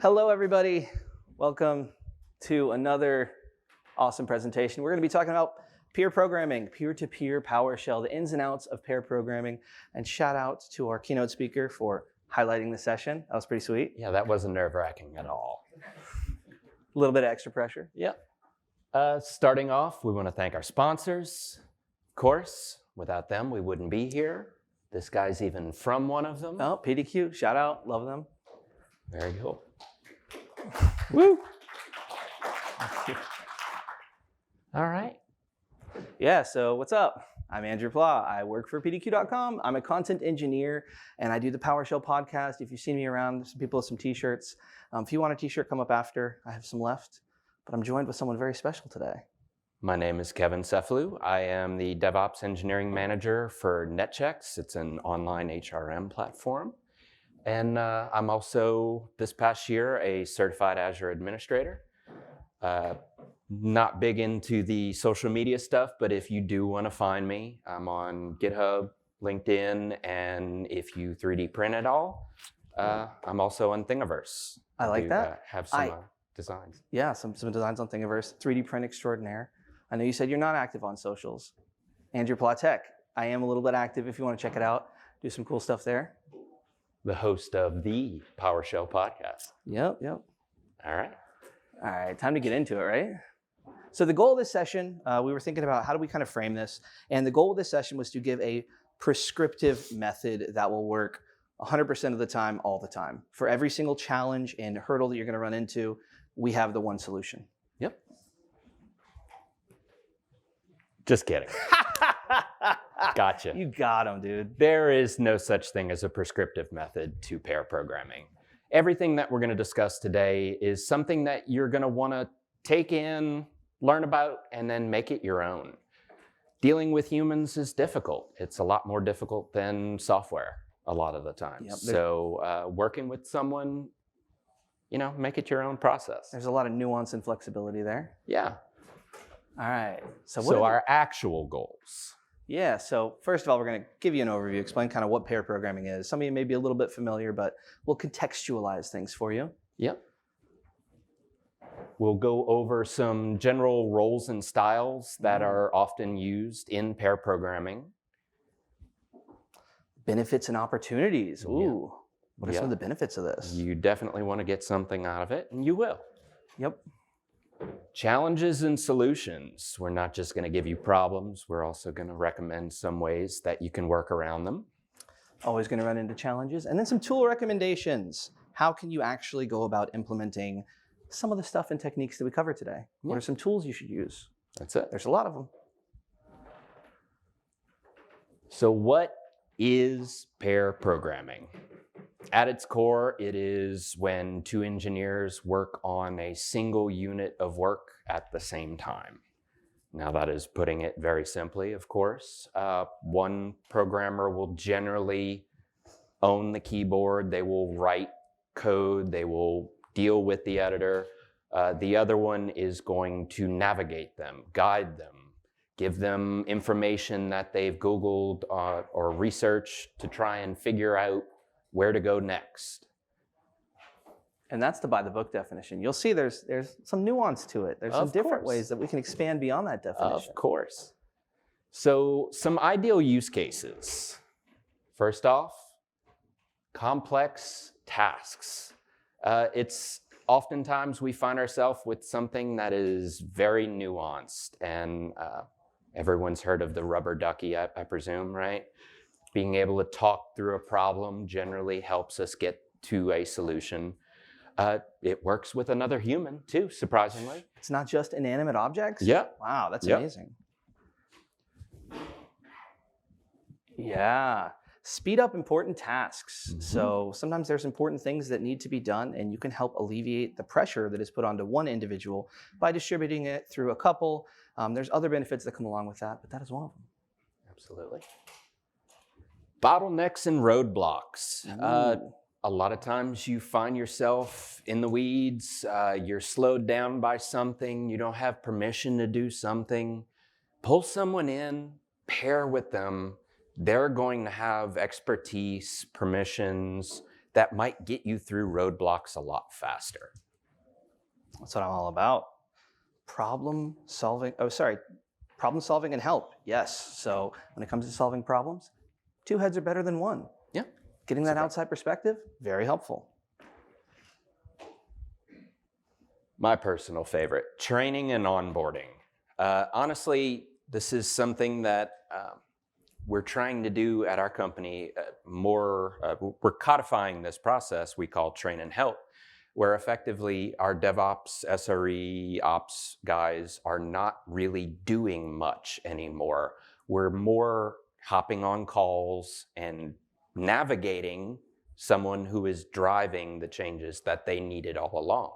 Hello, everybody. Welcome to another awesome presentation. We're going to be talking about peer programming, peer-to-peer PowerShell, the ins and outs of pair programming, and shout out to our keynote speaker for highlighting the session. That was pretty sweet. Yeah, that wasn't nerve-wracking at all. A little bit of extra pressure. Yep. Starting off, we want to thank our sponsors. Of course, without them, we wouldn't be here. This guy's even from one of them. Oh, PDQ, shout out, love them. Very cool. Woo! All right. Yeah, so what's up? I'm Andrew Pla. I work for PDQ.com. I'm a content engineer, and I do the PowerShell podcast. If you've seen me around, there's some people with some t-shirts. If you want a t-shirt, come up after. I have some left, but I'm joined with someone very special today. My name is Kevin Cefalu. I am the DevOps Engineering Manager for NetChecks. It's an online HRM platform. And I'm also, this past year, a certified Azure administrator. Not big into the social media stuff, but if you do want to find me, I'm on GitHub, LinkedIn, and if you 3D print at all, I'm also on Thingiverse. I like that. Have some designs. Yeah, some designs on Thingiverse. 3D print extraordinaire. I know you said you're not active on socials. Andrew Pla Tech. I am a little bit active if you want to check it out. Do some cool stuff there. The host of the PowerShell podcast. Yep. All right, time to get into it, right? So the goal of this session, we were thinking about how do we kind of frame this, and the goal of this session was to give a prescriptive method that will work 100% of the time, all the time. For every single challenge and hurdle that you're going to run into, we have the one solution. Yep. Just kidding. Gotcha. You got him, dude. There is no such thing as a prescriptive method to pair programming. Everything that we're going to discuss today is something that you're going to want to take in, learn about, and then make it your own. Dealing with humans is difficult. It's a lot more difficult than software a lot of the time. Yep. So working with someone, make it your own process. There's a lot of nuance and flexibility there. Yeah. All right. So our actual goals. Yeah, so first of all, we're going to give you an overview, explain kind of what pair programming is. Some of you may be a little bit familiar, but we'll contextualize things for you. Yep. We'll go over some general roles and styles that are often used in pair programming. Benefits and opportunities. Ooh, Yeah. What are some of the benefits of this? You definitely want to get something out of it, and you will. Yep. Challenges and solutions. We're not just going to give you problems. We're also going to recommend some ways that you can work around them. Always going to run into challenges. And then some tool recommendations. How can you actually go about implementing some of the stuff and techniques that we covered today? Yeah. What are some tools you should use? That's it. There's a lot of them. So what is pair programming? At its core, it is when two engineers work on a single unit of work at the same time. Now that is putting it very simply, of course. One programmer will generally own the keyboard. They will write code. They will deal with the editor. The other one is going to navigate them, guide them, give them information that they've Googled or researched to try and figure out where to go next. And that's the by the book definition. You'll see there's some nuance to it. There's some different ways that we can expand beyond that definition. Of course. So some ideal use cases. First off, complex tasks. It's oftentimes we find ourselves with something that is very nuanced, and everyone's heard of the rubber ducky, I presume, right? Being able to talk through a problem generally helps us get to a solution. It works with another human too, surprisingly. It's not just inanimate objects? Yeah. Wow, that's amazing. Yeah. Speed up important tasks. Mm-hmm. So sometimes there's important things that need to be done, and you can help alleviate the pressure that is put onto one individual by distributing it through a couple. There's other benefits that come along with that, but that is one of them. Absolutely. Bottlenecks and roadblocks. A lot of times you find yourself in the weeds, you're slowed down by something, you don't have permission to do something. Pull someone in, pair with them. They're going to have expertise, permissions. that might get you through roadblocks a lot faster. That's what I'm all about. Problem solving and help. Yes. So when it comes to solving problems, 2 heads are better than 1. Yeah. Getting that outside perspective, very helpful. My personal favorite, training and onboarding. Honestly, this is something that we're trying to do at our company more. We're codifying this process we call train and help, where effectively our DevOps, SRE, ops guys are not really doing much anymore. We're more hopping on calls and navigating someone who is driving the changes that they needed all along.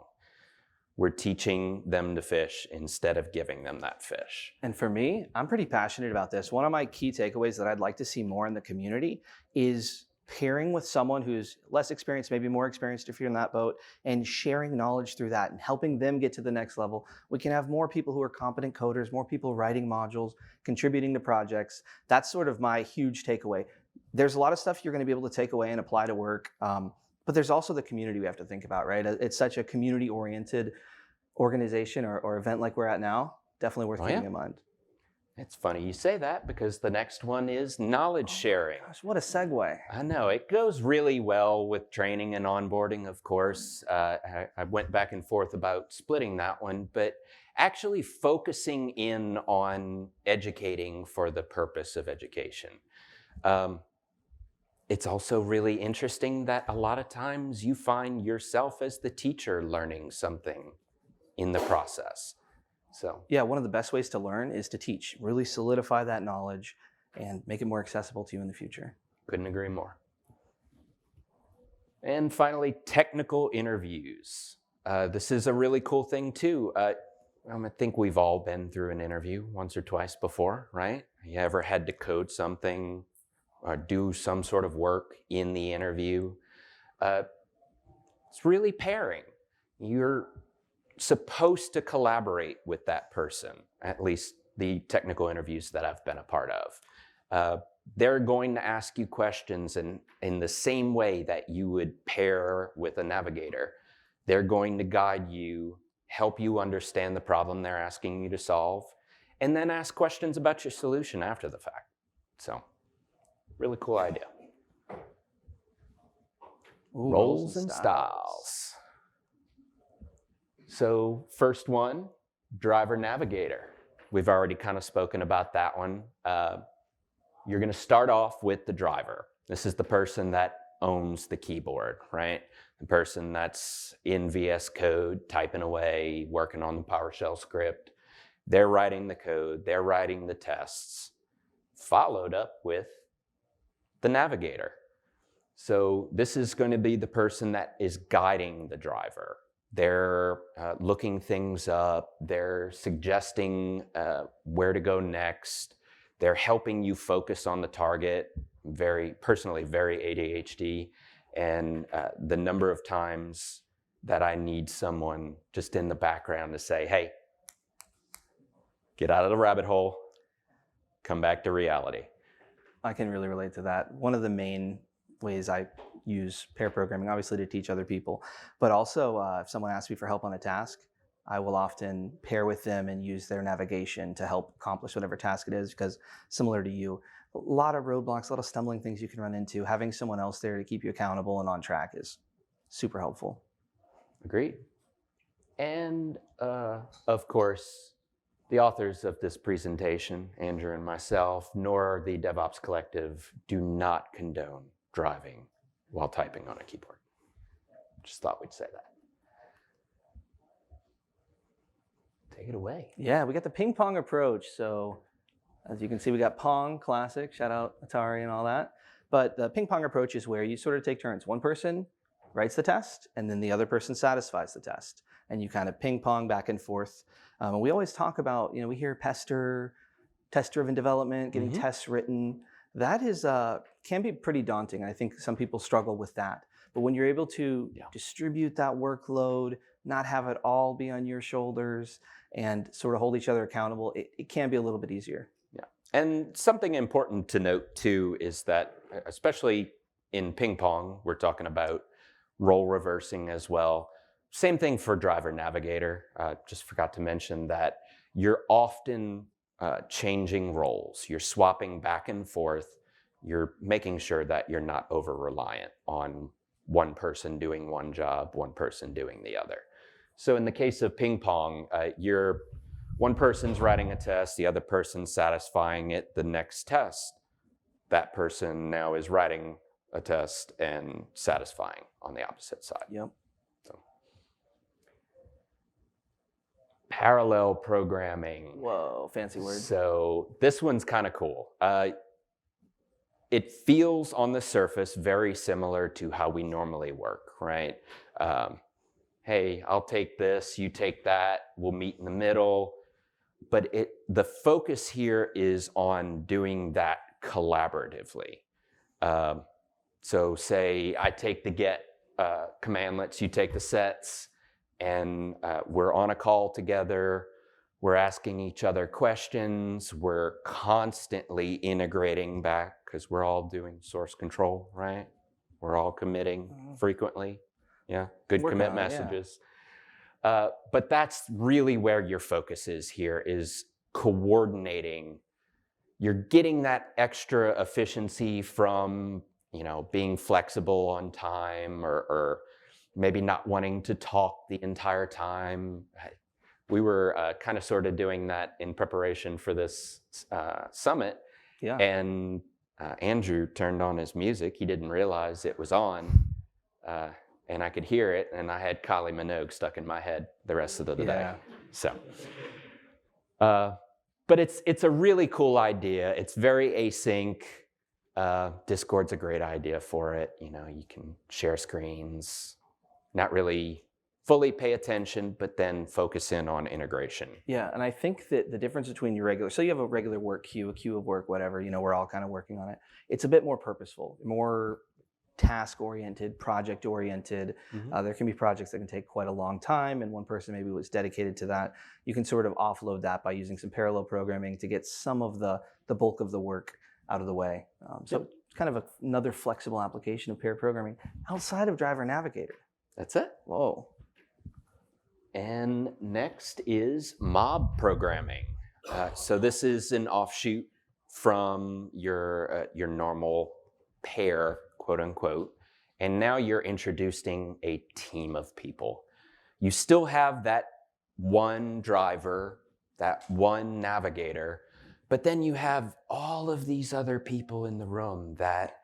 We're teaching them to fish instead of giving them that fish. And for me, I'm pretty passionate about this. One of my key takeaways that I'd like to see more in the community is pairing with someone who's less experienced, maybe more experienced if you're in that boat, and sharing knowledge through that and helping them get to the next level. We can have more people who are competent coders, more people writing modules, contributing to projects. That's sort of my huge takeaway. There's a lot of stuff you're going to be able to take away and apply to work, but there's also the community we have to think about, right? It's such a community-oriented organization or event like we're at now. Definitely worth keeping in mind. It's funny you say that because the next one is knowledge sharing. Gosh, what a segue. I know, it goes really well with training and onboarding, of course. I went back and forth about splitting that one, but actually focusing in on educating for the purpose of education. It's also really interesting that a lot of times you find yourself as the teacher learning something in the process. So yeah, one of the best ways to learn is to teach. Really solidify that knowledge and make it more accessible to you in the future. Couldn't agree more. And finally, technical interviews. This is a really cool thing too. I think we've all been through an interview once or twice before, right? You ever had to code something or do some sort of work in the interview? It's really pairing. You're supposed to collaborate with that person, at least the technical interviews that I've been a part of. They're going to ask you questions in the same way that you would pair with a navigator. They're going to guide you, help you understand the problem they're asking you to solve, and then ask questions about your solution after the fact. So, really cool idea. Ooh, Roles and styles. So first one, driver navigator. We've already kind of spoken about that one. You're going to start off with the driver. This is the person that owns the keyboard, right? The person that's in VS Code, typing away, working on the PowerShell script. They're writing the code, they're writing the tests, followed up with the navigator. So this is going to be the person that is guiding the driver. They're looking things up, they're suggesting where to go next, they're helping you focus on the target, very ADHD, and the number of times that I need someone just in the background to say, hey, get out of the rabbit hole, come back to reality. I can really relate to that. One of the main ways I use pair programming, obviously to teach other people, but also if someone asks me for help on a task, I will often pair with them and use their navigation to help accomplish whatever task it is, because similar to you, a lot of roadblocks, a lot of stumbling things you can run into. Having someone else there to keep you accountable and on track is super helpful. Agreed. And of course, the authors of this presentation, Andrew and myself, nor the DevOps Collective, do not condone driving while typing on a keyboard. Just thought we'd say that. Take it away. Yeah, we got the ping pong approach. So as you can see, we got Pong, classic, shout out Atari and all that. But the ping pong approach is where you sort of take turns. One person writes the test, and then the other person satisfies the test. And you kind of ping pong back and forth. And we always talk about, we hear test-driven development, getting tests written. That is can be pretty daunting. I think some people struggle with that. But when you're able to distribute that workload, not have it all be on your shoulders, and sort of hold each other accountable, it can be a little bit easier. Yeah. And something important to note too is that, especially in ping pong, we're talking about role reversing as well. Same thing for driver navigator. Just forgot to mention that you're often changing roles. You're swapping back and forth. You're making sure that you're not over-reliant on one person doing one job, one person doing the other. So in the case of ping pong, one person's writing a test, the other person's satisfying it. The next test, that person now is writing a test and satisfying on the opposite side. Yep. So, parallel programming. Whoa, fancy word. So this one's kind of cool. It feels on the surface very similar to how we normally work, right? Hey, I'll take this, you take that, we'll meet in the middle. But the focus here is on doing that collaboratively. So say I take the get commandlets, you take the sets, and we're on a call together. We're asking each other questions. We're constantly integrating back because we're all doing source control, right? We're all committing frequently. Yeah, good commit messages. But that's really where your focus is here, is coordinating. You're getting that extra efficiency from, being flexible on time or maybe not wanting to talk the entire time. We were kind of sort of doing that in preparation for this summit. Yeah. And Andrew turned on his music. He didn't realize it was on. And I could hear it, and I had Kylie Minogue stuck in my head the rest of the day. So, but it's a really cool idea. It's very async. Discord's a great idea for it. You can share screens, not really fully pay attention, but then focus in on integration. Yeah, and I think that the difference between your regular, so you have a regular work queue, a queue of work, whatever, we're all kind of working on it. It's a bit more purposeful, more task-oriented, project-oriented. There can be projects that can take quite a long time, and one person maybe was dedicated to that. You can sort of offload that by using some parallel programming to get some of the bulk of the work out of the way. So it's kind of another flexible application of pair programming outside of Driver Navigator. That's it. Whoa. And next is mob programming. So this is an offshoot from your normal pair, quote unquote, and now you're introducing a team of people. You still have that one driver, that one navigator, but then you have all of these other people in the room that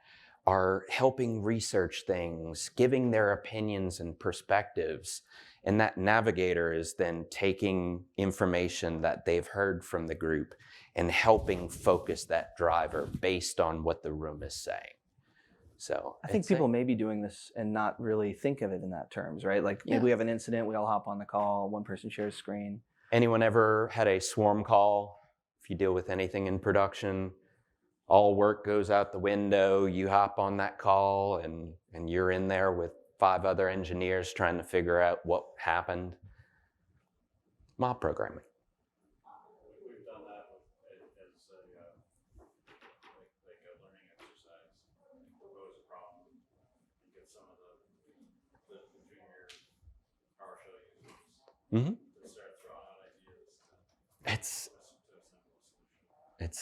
are helping research things, giving their opinions and perspectives. And that navigator is then taking information that they've heard from the group and helping focus that driver based on what the room is saying. So I think people may be doing this and not really think of it in that terms, right? Like maybe we have an incident, we all hop on the call, one person shares screen. Anyone ever had a swarm call? If you deal with anything in production, all work goes out the window, you hop on that call and you're in there with 5 other engineers trying to figure out what happened. Mob programming. We've done that as a learning exercise. Propose a problem and get some of the junior PowerShell users to start throwing out ideas.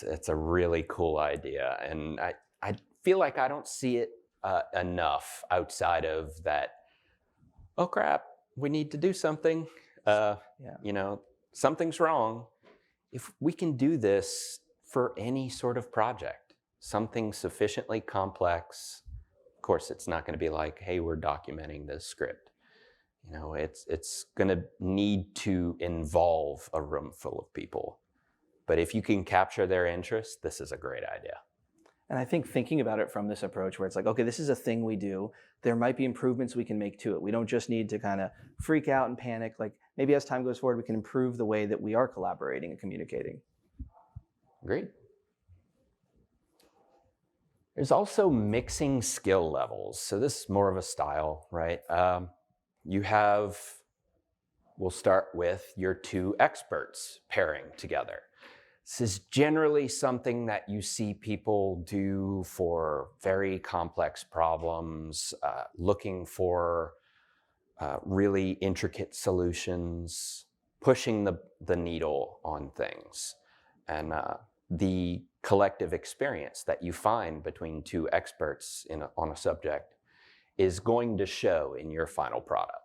It's a really cool idea, and I feel like I don't see it enough outside of that. Oh crap, we need to do something. Something's wrong. If we can do this for any sort of project, something sufficiently complex, of course, it's not going to be like, hey, we're documenting this script. It's going to need to involve a room full of people. But if you can capture their interest, this is a great idea. And I think thinking about it from this approach where it's like, okay, this is a thing we do. There might be improvements we can make to it. We don't just need to kind of freak out and panic. Like maybe as time goes forward, we can improve the way that we are collaborating and communicating. Great. There's also mixing skill levels. So this is more of a style, right? We'll start with your 2 experts pairing together. This is generally something that you see people do for very complex problems, looking for really intricate solutions, pushing the needle on things. And the collective experience that you find between two experts on a subject is going to show in your final product.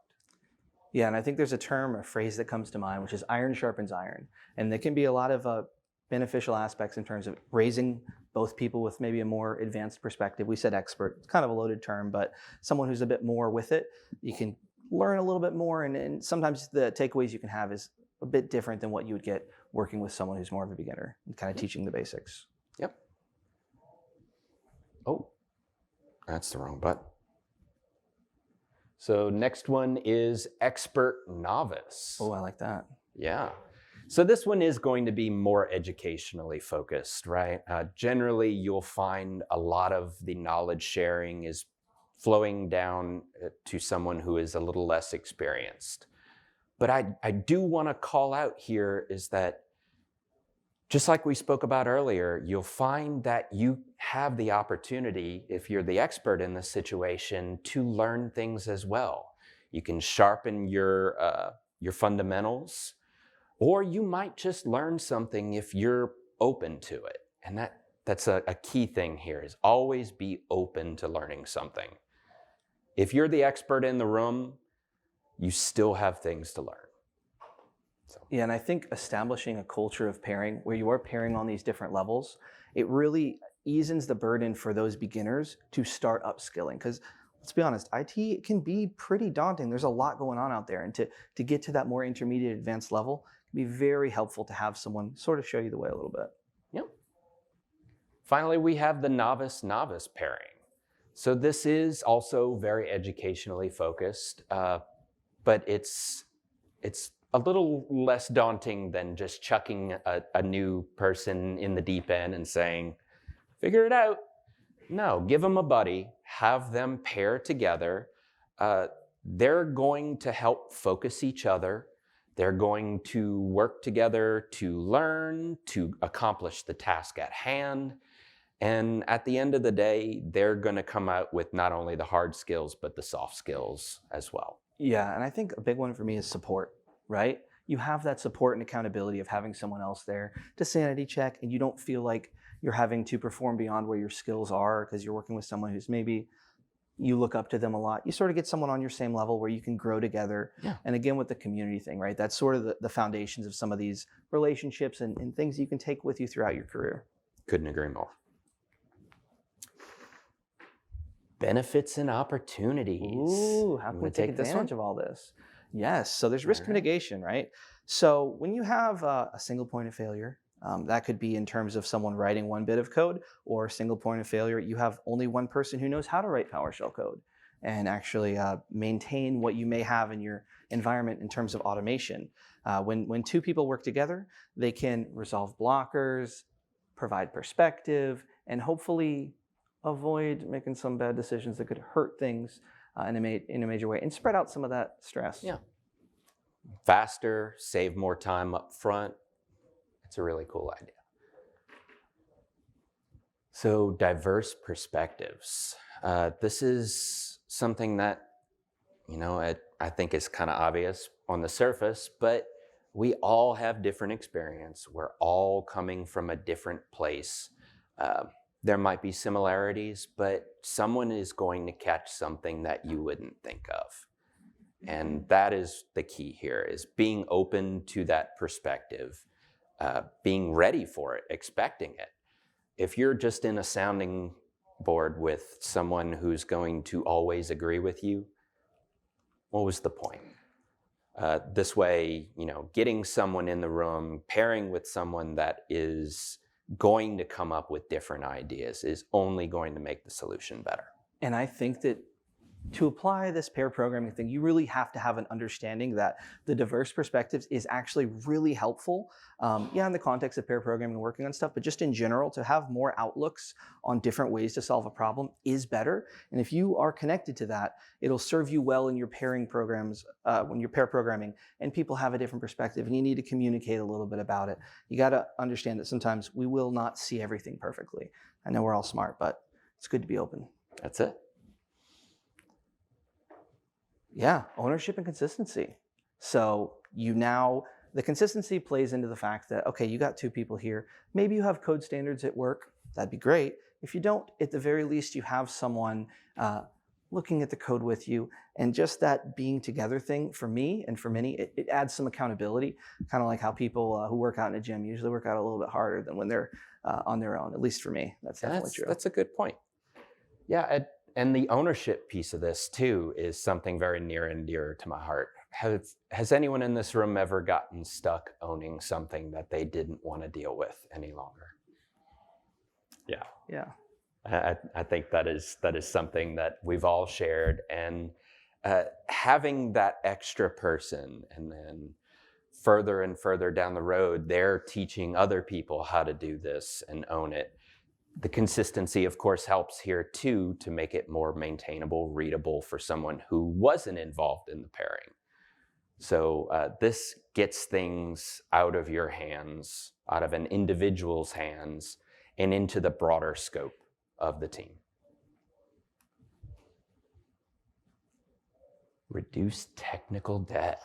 Yeah, and I think there's a phrase that comes to mind, which is iron sharpens iron. And there can be a lot of beneficial aspects in terms of raising both people with maybe a more advanced perspective. We said expert, it's kind of a loaded term, but someone who's a bit more with it, you can learn a little bit more. And sometimes the takeaways you can have is a bit different than what you would get working with someone who's more of a beginner and kind of teaching the basics. Yep. Oh, that's the wrong button. So next one is expert novice. Oh, I like that. Yeah. So this one is going to be more educationally focused, right? Generally, you'll find a lot of the knowledge sharing is flowing down to someone who is a little less experienced. But I do want to call out here is that just like we spoke about earlier, you'll find that you have the opportunity, if you're the expert in this situation, to learn things as well. You can sharpen your fundamentals, or you might just learn something if you're open to it. And that's a key thing here, is always be open to learning something. If you're the expert in the room, you still have things to learn. So. Yeah, and I think establishing a culture of pairing where you are pairing on these different levels, it really eases the burden for those beginners to start upskilling. Because let's be honest, IT can be pretty daunting. There's a lot going on out there. And to get to that more intermediate advanced level, it can be very helpful to have someone sort of show you the way a little bit. Yep. Finally, we have the novice-novice pairing. So this is also very educationally focused, but it's a little less daunting than just chucking a new person in the deep end and saying, figure it out. No, give them a buddy, have them pair together. They're going to help focus each other. They're going to work together to learn, to accomplish the task at hand. And at the end of the day, they're going to come out with not only the hard skills, but the soft skills as well. Yeah, and I think a big one for me is support. Right? You have that support and accountability of having someone else there to sanity check, and you don't feel like you're having to perform beyond where your skills are because you're working with someone who's maybe you look up to them a lot. You sort of get someone on your same level where you can grow together. Yeah. And again, with the community thing, right? That's sort of the foundations of some of these relationships and things you can take with you throughout your career. Couldn't agree more. Benefits and opportunities. Ooh, how can we take advantage of all this? Yes, so there's risk mitigation, right? So when you have a single point of failure, that could be in terms of someone writing one bit of code, or a single point of failure, you have only one person who knows how to write PowerShell code and actually maintain what you may have in your environment in terms of automation. When two people work together, they can resolve blockers, provide perspective, and hopefully avoid making some bad decisions that could hurt things in a major way, and spread out some of that stress. Yeah. Faster, save more time up front. It's a really cool idea. So diverse perspectives. This is something that, I think is kind of obvious on the surface, but we all have different experience. We're all coming from a different place. There might be similarities, but someone is going to catch something that you wouldn't think of. And that is the key here, is being open to that perspective, being ready for it, expecting it. If you're just in a sounding board with someone who's going to always agree with you, what was the point? This way, getting someone in the room, pairing with someone that is going to come up with different ideas is only going to make the solution better. And I think that to apply this pair programming thing, you really have to have an understanding that the diverse perspectives is actually really helpful. In the context of pair programming and working on stuff, but just in general, to have more outlooks on different ways to solve a problem is better. And if you are connected to that, it'll serve you well in your pairing programs, when you're pair programming, and people have a different perspective, and you need to communicate a little bit about it. You got to understand that sometimes we will not see everything perfectly. I know we're all smart, but it's good to be open. That's it. Yeah, ownership and consistency. So the consistency plays into the fact that, okay, you got two people here. Maybe you have code standards at work. That'd be great. If you don't, at the very least, you have someone looking at the code with you. And just that being together thing, for me and for many, it adds some accountability, kind of like how people who work out in a gym usually work out a little bit harder than when they're on their own, at least for me. That's definitely true. That's a good point. Yeah, and the ownership piece of this too is something very near and dear to my heart. Has anyone in this room ever gotten stuck owning something that they didn't want to deal with any longer? Yeah. Yeah. I think that is something that we've all shared, and having that extra person, and then further and further down the road, they're teaching other people how to do this and own it. The consistency, of course, helps here too, to make it more maintainable, readable for someone who wasn't involved in the pairing. So this gets things out of your hands, out of an individual's hands, and into the broader scope of the team. Reduce technical debt.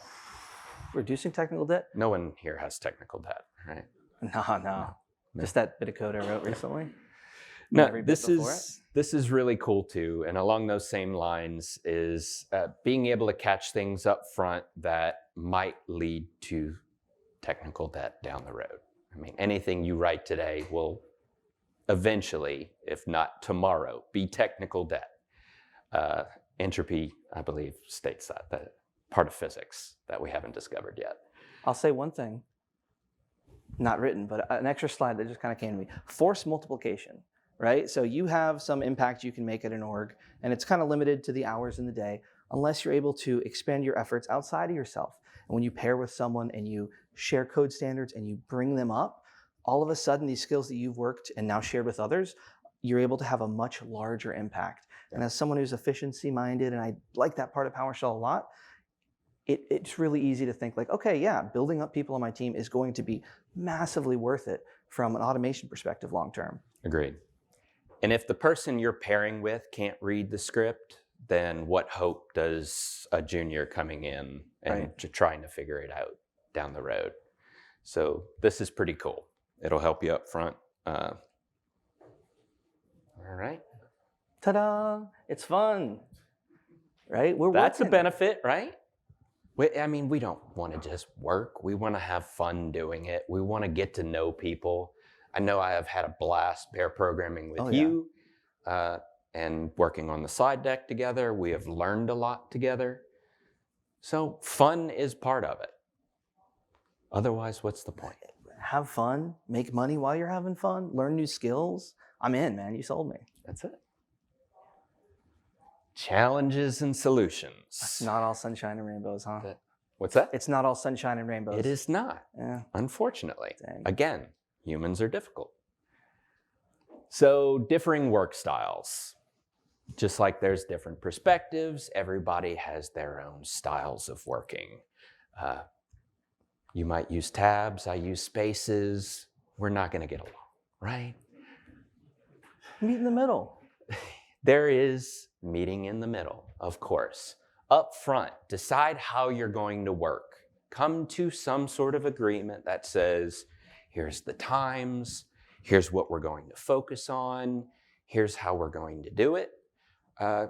Reducing technical debt? No one here has technical debt, right? No. Just that bit of code I wrote recently. No, this is really cool too. And along those same lines is being able to catch things up front that might lead to technical debt down the road. I mean, anything you write today will eventually, if not tomorrow, be technical debt. Entropy, I believe, states that part of physics that we haven't discovered yet. I'll say one thing, not written, but an extra slide that just kind of came to me. Force multiplication, right? So you have some impact you can make at an org, and it's kind of limited to the hours in the day, unless you're able to expand your efforts outside of yourself. And when you pair with someone and you share code standards and you bring them up, all of a sudden these skills that you've worked and now shared with others, you're able to have a much larger impact. And as someone who's efficiency minded, and I like that part of PowerShell a lot, it's really easy to think like, okay, yeah, building up people on my team is going to be massively worth it from an automation perspective long term. Agreed. And if the person you're pairing with can't read the script, then what hope does a junior coming in and trying to figure it out down the road? So this is pretty cool. It'll help you up front. All right. Ta-da! It's fun, right? That's a benefit, right? I mean, we don't want to just work. We want to have fun doing it. We want to get to know people. I know I have had a blast pair programming with you and working on the slide deck together. We have learned a lot together. So fun is part of it. Otherwise, what's the point? Have fun, make money while you're having fun, learn new skills. I'm in, man. You sold me. That's it. Challenges and solutions. It's not all sunshine and rainbows, huh? What's that? It's not all sunshine and rainbows. It is not, unfortunately. Dang. Again, humans are difficult. So differing work styles. Just like there's different perspectives, everybody has their own styles of working. You might use tabs, I use spaces. We're not going to get along, right? Meet in the middle. There is meeting in the middle, of course. Up front, decide how you're going to work. Come to some sort of agreement that says, here's the times, here's what we're going to focus on, here's how we're going to do it,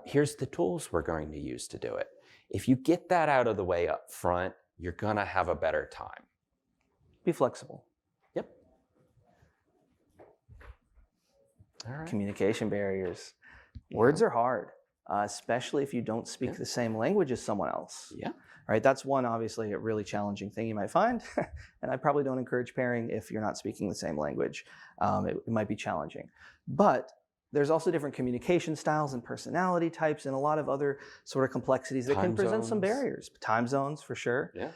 here's the tools we're going to use to do it. If you get that out of the way up front, you're going to have a better time. Be flexible. Yep. All right. Communication barriers. Words are hard, especially if you don't speak the same language as someone else. Yeah. Right. That's one, obviously, a really challenging thing you might find. And I probably don't encourage pairing if you're not speaking the same language. It might be challenging. But there's also different communication styles and personality types and a lot of other sort of complexities that can Time present some zones. barriers. Time zones, for sure. Yeah.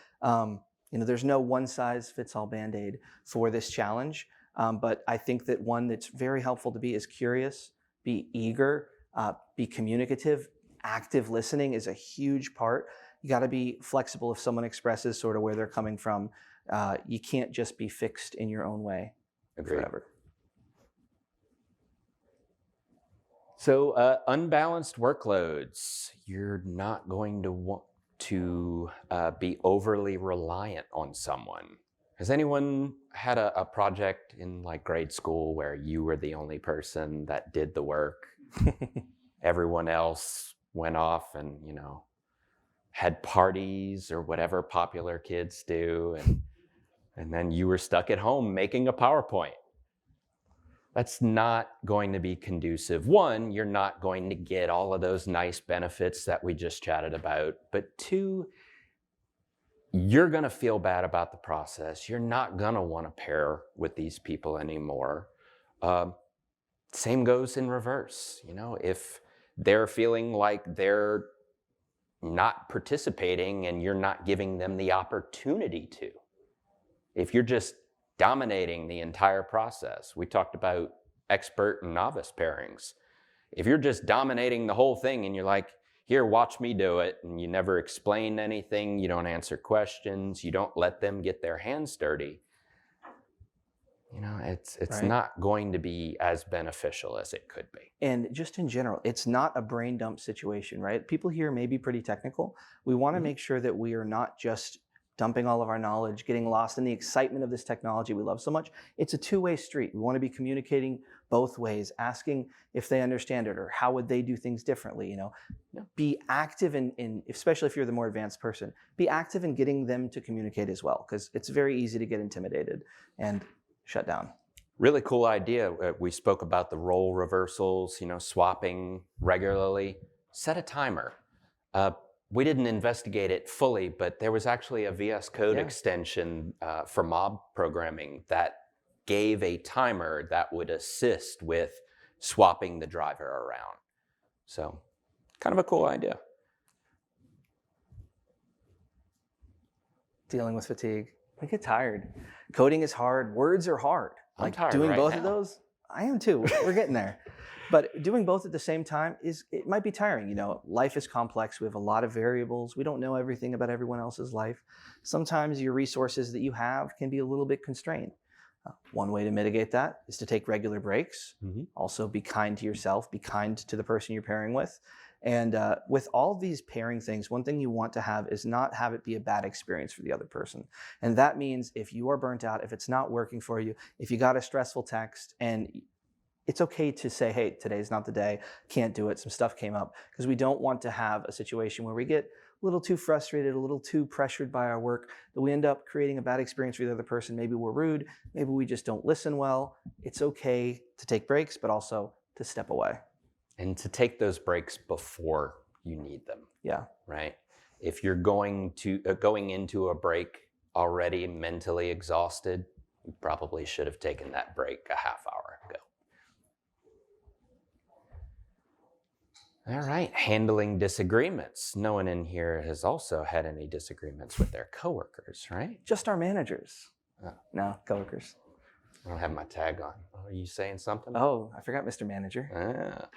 There's no one size fits all Band-Aid for this challenge. But I think that one that's very helpful to be is curious, be eager, be communicative. Active listening is a huge part. You got to be flexible if someone expresses sort of where they're coming from. You can't just be fixed in your own way forever. So unbalanced workloads, you're not going to want to be overly reliant on someone. Has anyone had a project in like grade school where you were the only person that did the work? Everyone else went off and, had parties or whatever popular kids do. And then you were stuck at home making a PowerPoint. That's not going to be conducive. One, you're not going to get all of those nice benefits that we just chatted about. But two, you're going to feel bad about the process. You're not going to want to pair with these people anymore. Same goes in reverse. If they're feeling like they're not participating and you're not giving them the opportunity to. If you're just dominating the entire process. We talked about expert and novice pairings. If you're just dominating the whole thing and you're like, here, watch me do it, and you never explain anything, you don't answer questions, you don't let them get their hands dirty, it's Right. not going to be as beneficial as it could be. And just in general, it's not a brain dump situation, right? People here may be pretty technical. We want to make sure that we are not just dumping all of our knowledge, getting lost in the excitement of this technology we love so much. It's a two-way street. We want to be communicating both ways, asking if they understand it or how would they do things differently. Be active in, especially if you're the more advanced person, be active in getting them to communicate as well, because it's very easy to get intimidated and shut down. Really cool idea. We spoke about the role reversals, swapping regularly. Set a timer. We didn't investigate it fully, but there was actually a VS Code extension for mob programming that gave a timer that would assist with swapping the driver around. So, kind of a cool idea. Dealing with fatigue. I get tired. Coding is hard. Words are hard. I'm tired doing right both now. of those, I am too. We're getting there. But doing both at the same time it might be tiring. Life is complex. We have a lot of variables. We don't know everything about everyone else's life. Sometimes your resources that you have can be a little bit constrained. One way to mitigate that is to take regular breaks. Also be kind to yourself, be kind to the person you're pairing with. And with all these pairing things, one thing you want to have is not have it be a bad experience for the other person. And that means if you are burnt out, if it's not working for you, if you got a stressful text, and it's okay to say, hey, today's not the day, can't do it, some stuff came up, because we don't want to have a situation where we get a little too frustrated, a little too pressured by our work, that we end up creating a bad experience for the other person. Maybe we're rude, maybe we just don't listen well. It's okay to take breaks, but also to step away. And to take those breaks before you need them. Yeah. Right? If you're going into a break already mentally exhausted, you probably should have taken that break a half hour ago. All right, handling disagreements. No one in here has also had any disagreements with their coworkers, right? Just our managers. Oh. No, coworkers. I don't have my tag on. Are you saying something? Oh, I forgot Mr. Manager.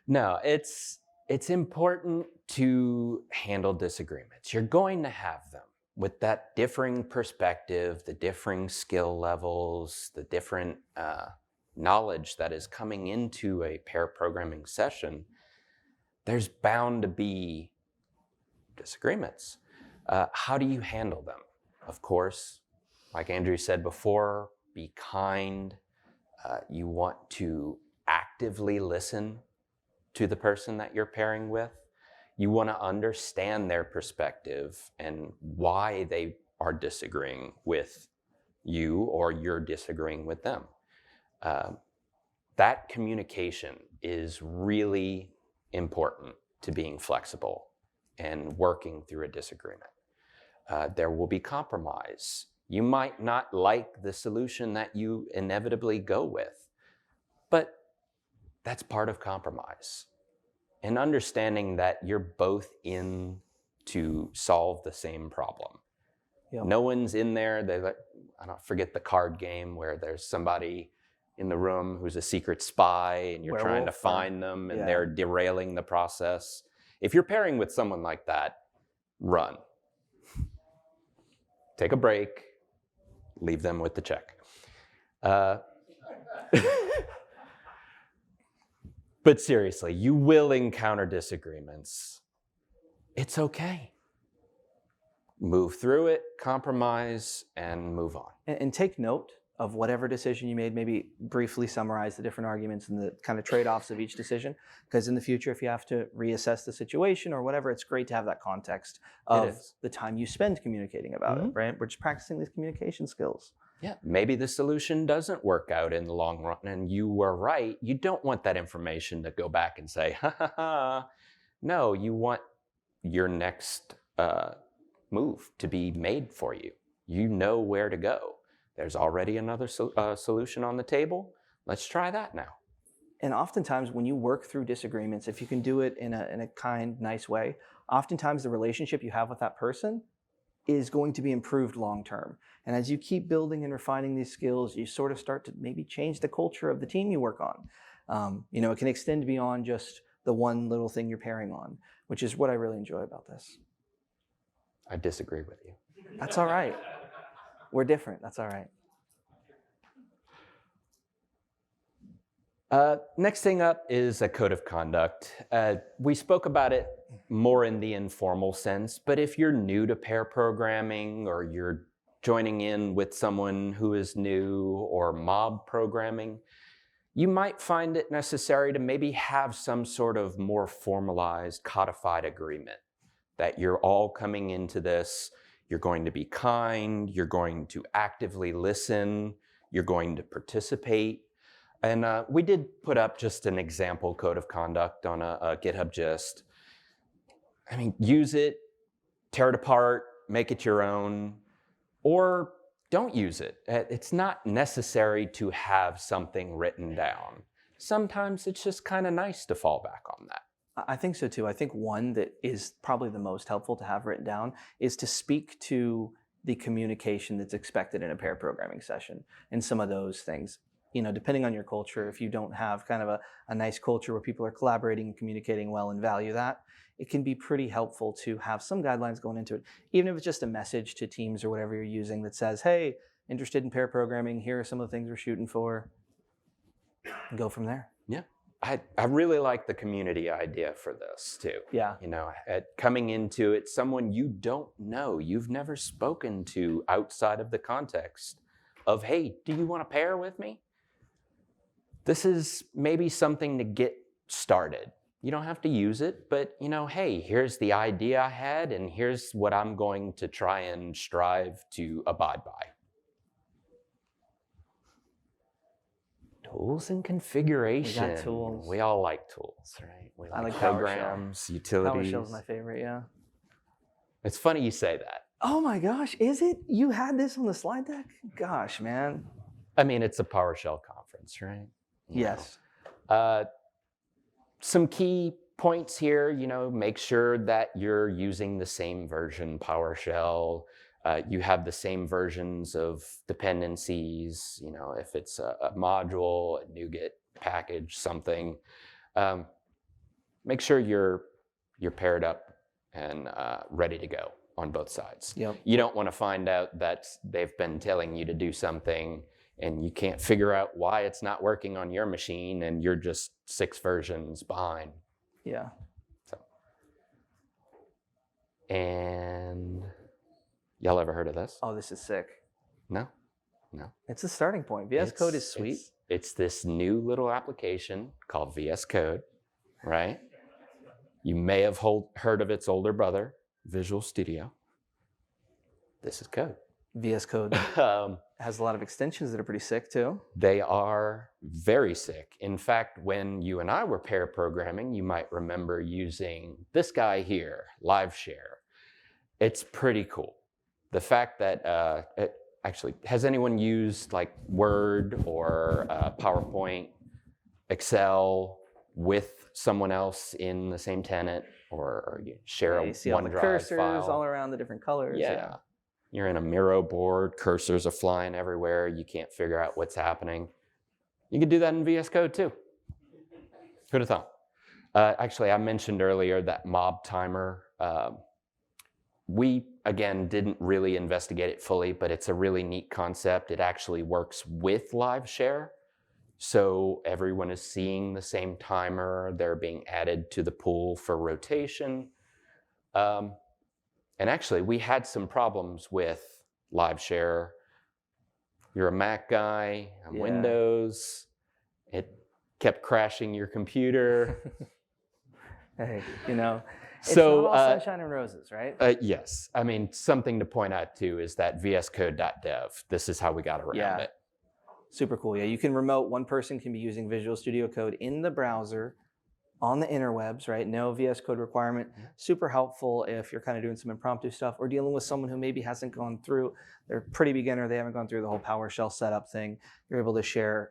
No, it's important to handle disagreements. You're going to have them with that differing perspective, the differing skill levels, the different knowledge that is coming into a pair programming session. There's bound to be disagreements. How do you handle them? Of course, like Andrew said before, be kind. You want to actively listen to the person that you're pairing with. You want to understand their perspective and why they are disagreeing with you or you're disagreeing with them. That communication is really important to being flexible and working through a disagreement. There will be compromise. You might not like the solution that you inevitably go with, but That's part of compromise. And understanding that you're both in to solve the same problem. Yep. No one's in there, forget the card game where there's somebody in the room who's a secret spy and you're trying to find them and they're derailing the process. If you're pairing with someone like that, run. Take a break, leave them with the check. But seriously, you will encounter disagreements. It's okay. Move through it, compromise, and move on. And take note of whatever decision you made. Maybe briefly summarize the different arguments and the kind of trade-offs of each decision. Because in the future, if you have to reassess the situation or whatever, it's great to have that context of the time you spend communicating about it, right? We're just practicing these communication skills. Yeah, maybe the solution doesn't work out in the long run and you were right. You don't want that information to go back and say, ha ha ha. No, you want your next move to be made for you. You know where to go. There's already another solution on the table. Let's try that now. And oftentimes when you work through disagreements, if you can do it in a kind, nice way, oftentimes the relationship you have with that person is going to be improved long-term. And as you keep building and refining these skills, you sort of start to maybe change the culture of the team you work on. It can extend beyond just the one little thing you're pairing on, which is what I really enjoy about this. I disagree with you. That's all right. We're different. That's all right. Next thing up is a code of conduct. We spoke about it more in the informal sense, but if you're new to pair programming or you're joining in with someone who is new or mob programming, you might find it necessary to maybe have some sort of more formalized, codified agreement that you're all coming into this, you're going to be kind, you're going to actively listen, you're going to participate. And we did put up just an example code of conduct on a GitHub gist. I mean, use it, tear it apart, make it your own, or don't use it. It's not necessary to have something written down. Sometimes it's just kind of nice to fall back on that. I think so too. I think one that is probably the most helpful to have written down is to speak to the communication that's expected in a pair programming session and some of those things. Depending on your culture, if you don't have kind of a nice culture where people are collaborating and communicating well and value that, it can be pretty helpful to have some guidelines going into it. Even if it's just a message to teams or whatever you're using that says, hey, interested in pair programming, here are some of the things we're shooting for, and go from there. Yeah. I really like the community idea for this too. Yeah. Coming into it, someone you don't know, you've never spoken to outside of the context of, hey, do you want to pair with me? This is maybe something to get started. You don't have to use it, but hey, here's the idea I had and here's what I'm going to try and strive to abide by. Tools and configuration. We got tools. We all like tools, right? We I like programs, PowerShell. utilities. PowerShell's my favorite, yeah. It's funny you say that. Oh my gosh, is it? You had this on the slide deck? Gosh, man. I mean, it's a PowerShell conference, right? Yes. Some key points here, make sure that you're using the same version PowerShell. You have the same versions of dependencies, if it's a module, a NuGet package, something. Make sure you're paired up and ready to go on both sides. Yep. You don't want to find out that they've been telling you to do something and you can't figure out why it's not working on your machine and you're just 6 versions behind. Yeah. And y'all ever heard of this? Oh, this is sick. No. It's a starting point. VS Code is sweet. It's this new little application called VS Code, right? You may have heard of its older brother, Visual Studio. This is code. VS Code has a lot of extensions that are pretty sick too. They are very sick. In fact, when you and I were pair programming, you might remember using this guy here, LiveShare. It's pretty cool. The fact that, actually, has anyone used like Word or PowerPoint Excel with someone else in the same tenant, or you share You a see all the OneDrive cursors file. all around the different colors. Yeah. You're in a Miro board, cursors are flying everywhere, you can't figure out what's happening. You can do that in VS Code too. Who'd have thought? Actually, I mentioned earlier that mob timer. We, again, didn't really investigate it fully, but it's a really neat concept. It actually works with live share. So everyone is seeing the same timer. They're being added to the pool for rotation. And actually, we had some problems with live share. You're a Mac guy, I'm Windows. It kept crashing your computer. Hey, you know, it's So, not all sunshine and roses, right? Yes. I mean, something to point out too is that vscode.dev. This is how we got around it. Super cool. Yeah, you can remote. One person can be using Visual Studio Code in the browser on the interwebs, right? No VS Code requirement. Super helpful if you're kind of doing some impromptu stuff or dealing with someone who maybe hasn't gone through, they're pretty beginner, they haven't gone through the whole PowerShell setup thing. You're able to share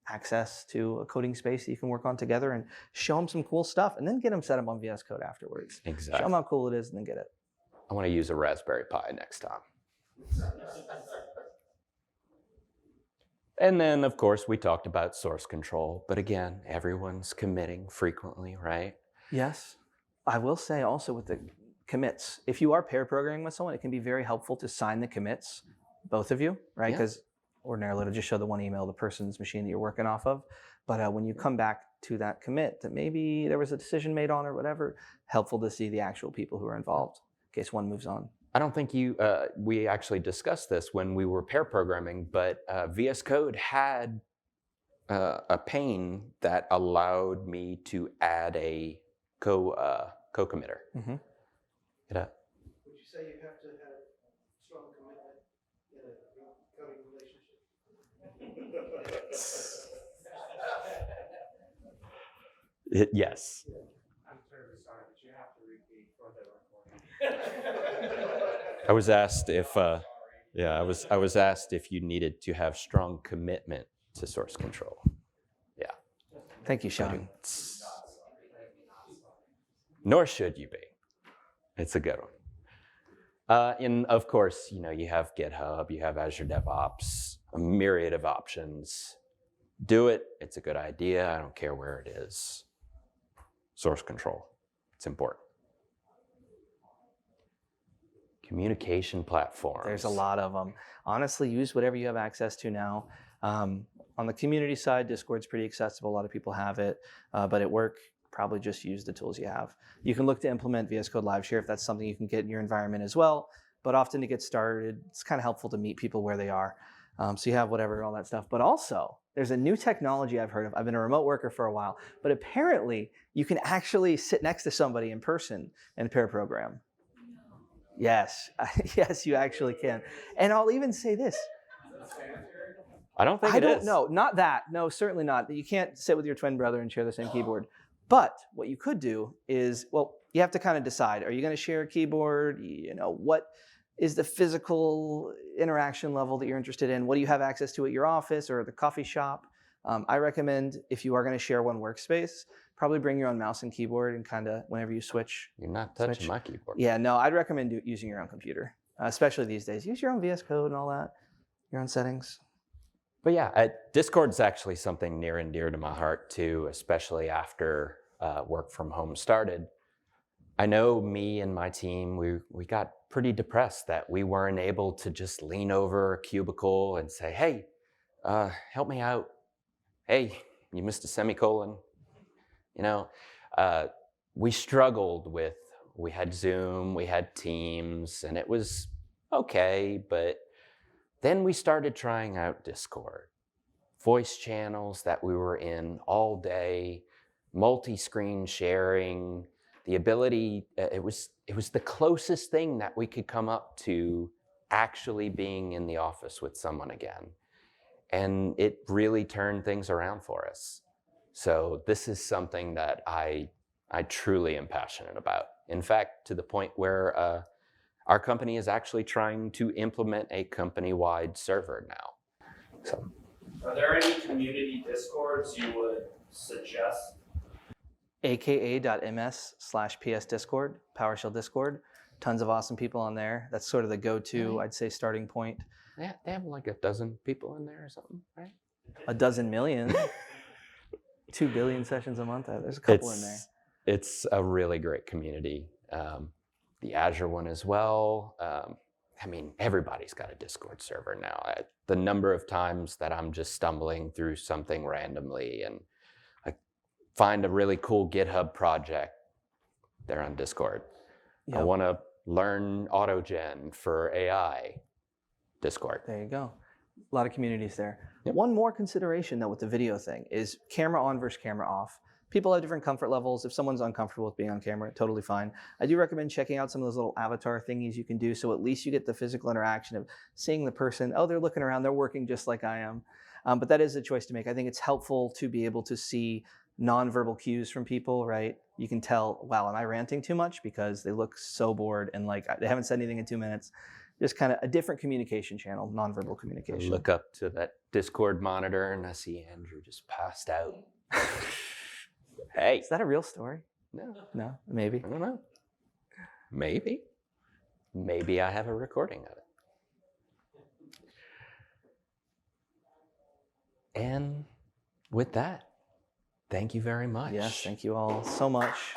access to a coding space that you can work on together and show them some cool stuff and then get them set up on VS Code afterwards. Exactly. Show them how cool it is and then get it. I want to use a Raspberry Pi next time. And then, of course, we talked about source control. But again, everyone's committing frequently, right? Yes. I will say also with the commits, if you are pair programming with someone, it can be very helpful to sign the commits, both of you, right? Because ordinarily it'll just show the one email, the person's machine that you're working off of. But when you come back to that commit that maybe there was a decision made on or whatever, helpful to see the actual people who are involved in case one moves on. I don't think we actually discussed this when we were pair programming, but VS Code had a pane that allowed me to add a co-committer. Mm-hmm. Would you say you have to have strong commitment in a coding relationship? Yes. I'm terribly sorry, but you have to repeat for the recording. I was asked if, I was asked if you needed to have strong commitment to source control. Yeah. Thank you, Sean. Nor should you be. It's a good one. And of course, you have GitHub, you have Azure DevOps, a myriad of options. Do it. It's a good idea. I don't care where it is. Source control. It's important. Communication platforms. There's a lot of them. Honestly, use whatever you have access to now. On the community side, Discord's pretty accessible. A lot of people have it. But at work, probably just use the tools you have. You can look to implement VS Code Live Share if that's something you can get in your environment as well. But often to get started, it's kind of helpful to meet people where they are. So you have whatever, all that stuff. But also, there's a new technology I've heard of. I've been a remote worker for a while. But apparently, you can actually sit next to somebody in person and pair program. Yes, yes, you actually can. And I'll even say this. I don't think it is. No, not that. No, certainly not. You can't sit with your twin brother and share the same keyboard. But what you could do is, well, you have to kind of decide. Are you going to share a keyboard? What is the physical interaction level that you're interested in? What do you have access to at your office or the coffee shop? I recommend if you are going to share one workspace, probably bring your own mouse and keyboard and kind of whenever you switch. You're not touching my keyboard. Yeah, no, I'd recommend using your own computer, especially these days. Use your own VS Code and all that, your own settings. But yeah, Discord's actually something near and dear to my heart too, especially after work from home started. I know me and my team, we got pretty depressed that we weren't able to just lean over a cubicle and say, hey, help me out. Hey, you missed a semicolon. We struggled with, we had Zoom, we had Teams, and it was okay, but then we started trying out Discord. Voice channels that we were in all day, multi-screen sharing, the ability, it was the closest thing that we could come up to actually being in the office with someone again. And it really turned things around for us. So this is something that I truly am passionate about. In fact, to the point where our company is actually trying to implement a company-wide server now. So Are there any community discords you would suggest? aka.ms/PS Discord, PowerShell Discord. Tons of awesome people on there. That's sort of the go-to, I'd say, starting point. They have like a dozen people in there or something, right? A dozen million. 2 billion sessions a month. There's a couple in there. It's a really great community. The Azure one as well. I mean, everybody's got a Discord server now. The number of times that I'm just stumbling through something randomly and I find a really cool GitHub project, they're on Discord. Yep. I want to learn AutoGen for AI, Discord. There you go. A lot of communities there. Yep. One more consideration, though, with the video thing is camera on versus camera off. People have different comfort levels. If someone's uncomfortable with being on camera, totally fine. I do recommend checking out some of those little avatar thingies you can do, so at least you get the physical interaction of seeing the person. Oh, they're looking around. They're working just like I am. But that is a choice to make. I think it's helpful to be able to see nonverbal cues from people, right? You can tell, wow, am I ranting too much? Because they look so bored and like they haven't said anything in 2 minutes. Just kind of a different communication channel, nonverbal I communication. look up to that Discord monitor and I see Andrew just passed out. Hey. Is that a real story? No, No, maybe. I don't know. Maybe. Maybe I have a recording of it. And with that, thank you very much. Yes, thank you all so much.